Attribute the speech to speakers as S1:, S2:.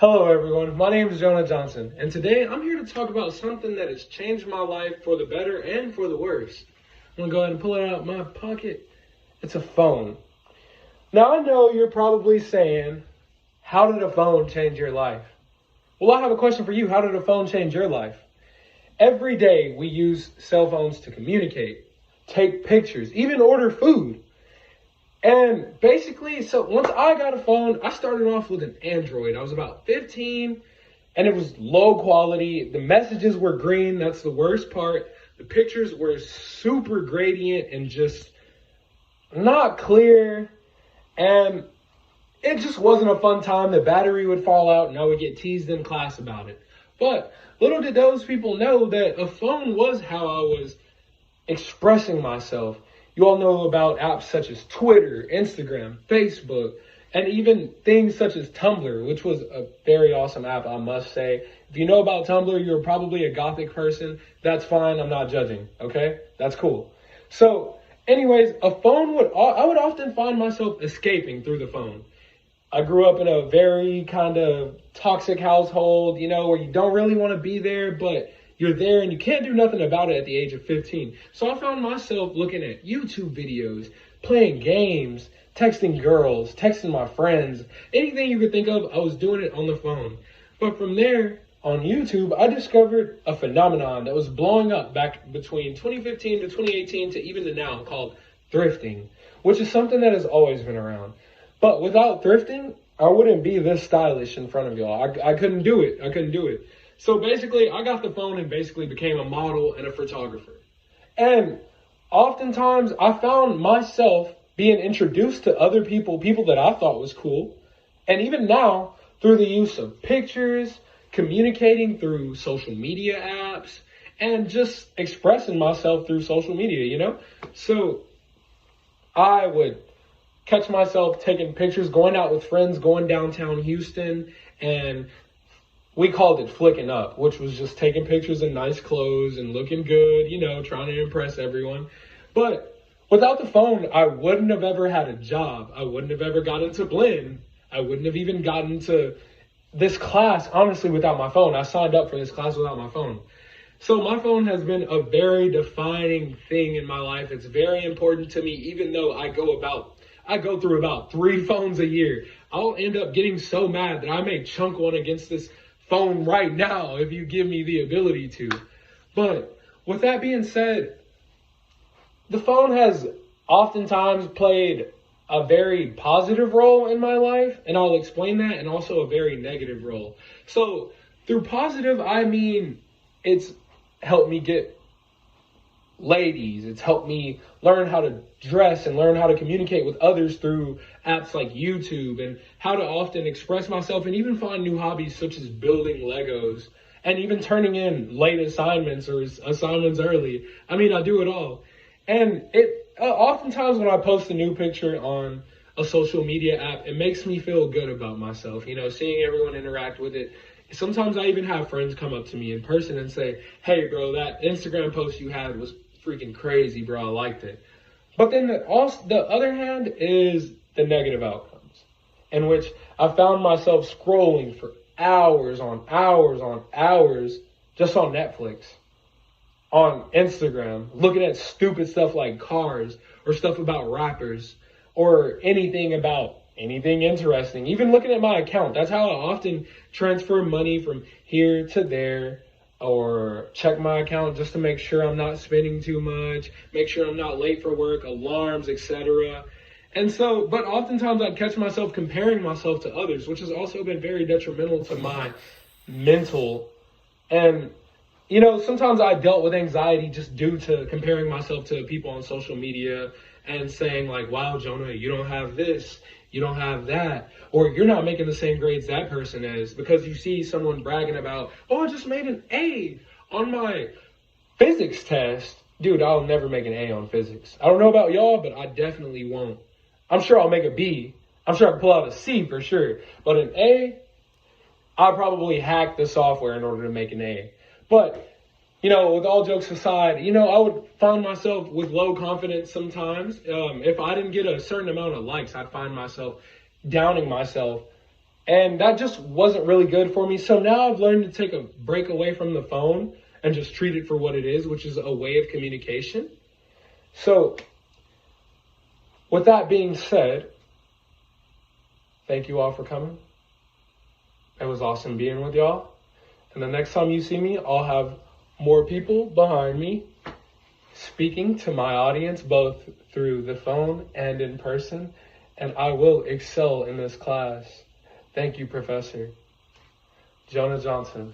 S1: Hello everyone, my name is Jonah Johnson, and today I'm here to talk about something that has changed my life for the better and for the worse. I'm gonna go ahead and pull it out of my pocket. It's a phone. Now I know you're probably saying, how did a phone change your life? Well, I have a question for you. How did a phone change your life? Every day we use cell phones to communicate, take pictures, even order food. And basically, so once I got a phone, I started off with an Android. I was about 15 and it was low quality. The messages were green. That's the worst part. The pictures were super gradient and just not clear. And it just wasn't a fun time. The battery would fall out and I would get teased in class about it. But little did those people know that a phone was how I was expressing myself. You all know about apps such as Twitter, Instagram, Facebook, and even things such as Tumblr, which was a very awesome app, I must say. If you know about Tumblr, you're probably a gothic person. That's fine. I'm not judging. Okay? That's cool. So anyways, I would often find myself escaping through the phone. I grew up in a very kind of toxic household, where you don't really want to be there, but you're there and you can't do nothing about it at the age of 15. So I found myself looking at YouTube videos, playing games, texting girls, texting my friends, anything you could think of, I was doing it on the phone. But from there, on YouTube, I discovered a phenomenon that was blowing up back between 2015 to 2018 to even to now called thrifting, which is something that has always been around. But without thrifting, I wouldn't be this stylish in front of y'all. I couldn't do it. So basically, I got the phone and basically became a model and a photographer. And oftentimes, I found myself being introduced to other people that I thought was cool. And even now, through the use of pictures, communicating through social media apps, and just expressing myself through social media, So I would catch myself taking pictures, going out with friends, going downtown Houston, and we called it flicking up, which was just taking pictures in nice clothes and looking good, trying to impress everyone. But without the phone, I wouldn't have ever had a job. I wouldn't have ever gotten to Blinn. I wouldn't have even gotten to this class, honestly, without my phone. I signed up for this class without my phone. So my phone has been a very defining thing in my life. It's very important to me, even though I go through about 3 phones a year. I'll end up getting so mad that I may chunk one against this phone right now if you give me the ability to. But with that being said, the phone has oftentimes played a very positive role in my life, and I'll explain that, and also a very negative role. So through positive, I mean it's helped me get ladies. It's helped me learn how to dress and learn how to communicate with others through apps like YouTube, and how to often express myself and even find new hobbies such as building Legos and even turning in late assignments or assignments early. I mean, I do it all. And it oftentimes when I post a new picture on a social media app, it makes me feel good about myself, seeing everyone interact with it. Sometimes I even have friends come up to me in person and say, hey, bro, that Instagram post you had was freaking crazy, bro. I liked it. But then the other hand is the negative outcomes, in which I found myself scrolling for hours on hours just on Netflix, on Instagram, looking at stupid stuff like cars or stuff about rappers or anything interesting, even looking at my account. That's how I often transfer money from here to there, or check my account just to make sure I'm not spending too much, make sure I'm not late for work, alarms, etc. And so, but oftentimes I'd catch myself comparing myself to others, which has also been very detrimental to my mental. And, sometimes I dealt with anxiety just due to comparing myself to people on social media and saying like, wow, Jonah, you don't have this, you don't have that, or you're not making the same grades that person is, because you see someone bragging about, oh, I just made an A on my physics test. Dude, I'll never make an A on physics. I don't know about y'all, but I definitely won't. I'm sure I'll make a B. I'm sure I can pull out a C for sure. But an A, I'll probably hack the software in order to make an A. But with all jokes aside, I would find myself with low confidence sometimes. If I didn't get a certain amount of likes, I'd find myself downing myself And that just wasn't really good for me. So now I've learned to take a break away from the phone and just treat it for what it is, which is a way of communication. So with that being said, thank you all for coming. It was awesome being with y'all. And the next time you see me, I'll have more people behind me speaking to my audience, both through the phone and in person. And I will excel in this class. Thank you, Professor Jonah Johnson.